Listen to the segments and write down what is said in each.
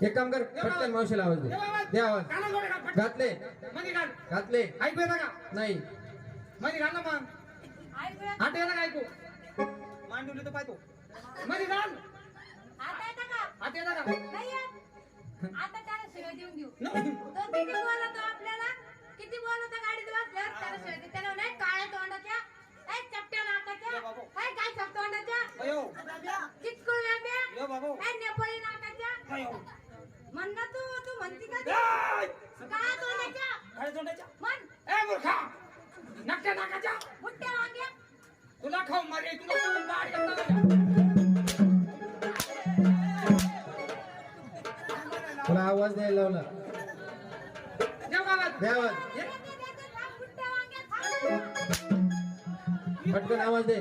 एक काम कर पटकन मावशीला आवाज दे दे आवाज घातले घातले ऐकू येतं का नाही मध्ये घाल ना मग आता येतं का ऐकू मांडवली तर पाहतो मध्ये घाल आता येतं का? आता येतं का नाही येत. आता त्याला शिवाय देऊन देऊ. नको. तो किती बोलतो आपल्याला? किती बोलतो गाडीत बसल्यावर त्याला शिवाय देऊ. त्याला नाही काळ्या तोंडाच्या, काय चपट्या नाकाच्या, काय काय चपट्या तोंडाच्या, अयो चिटकूळ व्याप्या, यो बाबू काय नेपाळी नाकाच्या. अयो म्हण ना तू म्हणती का? ए! काळ्या तोंडाच्या काय तोंडाच्या म्हण. ए मूर्खा नक्या नाकाच्या बुट्ट्या वांग्या. तुला खाऊ मारे तुला खाऊन बाहेर करता तुला आवाज द्यायला लावला देव गावात दे आवाज बुट्ट्या वांग्या थांब. पटकन आवाज दे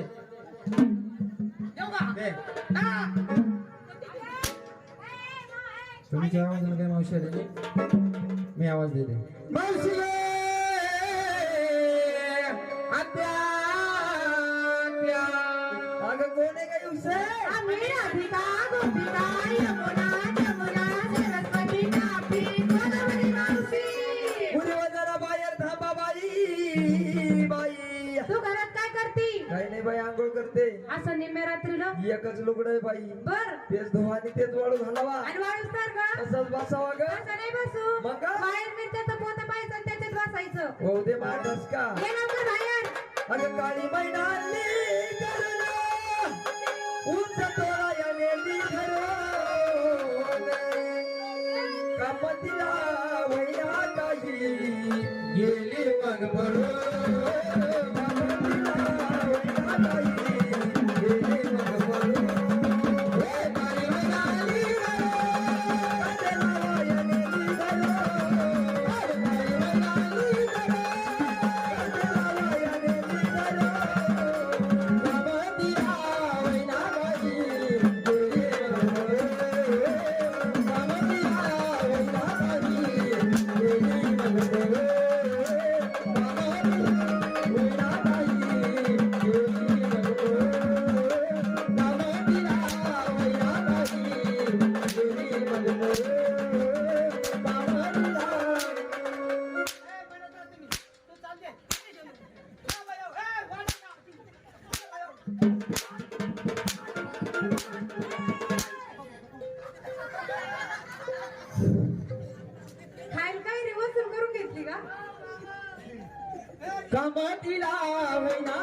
देव का दे हा. तुमच्या आवाजाला काय मावशी आली नाही? मी आवाज देते मावशी आत्या अगं कोण आहे काही उसे आम्ही राधिका, गोपिका, यमुना, जमुना, सरस्वती, तापी, गोदावरी मावशी. पुढे जरा बाहेर थांबा बाई बाई तू घरात काय करती? काही नाही बाई आंघोळ करते असं निम्म्या रात्रीला एकच लुगड आहे बाई बर तेच धुवा आणि तेच वाळू घालावा आणि वाळूस तर का तसंच बसावा ग असं नाही बसू मग का? बाहेर मिरच्याचं पोतं पाहायचं आणि त्याच्यात बसायचं होऊ दे माणस का ये लवकर बाहेर. अगं काळी मैदानी करुणा उंच तोळा यानेली धरून कापतीला वैया काही गेली मग भरून कापतीला वैया काही गेली मग भरून हे काळी मैदानी करुणा यानेली धरून काळी मैदानी खायला काय रे वसूल करून घेतली का? कमतीला वैना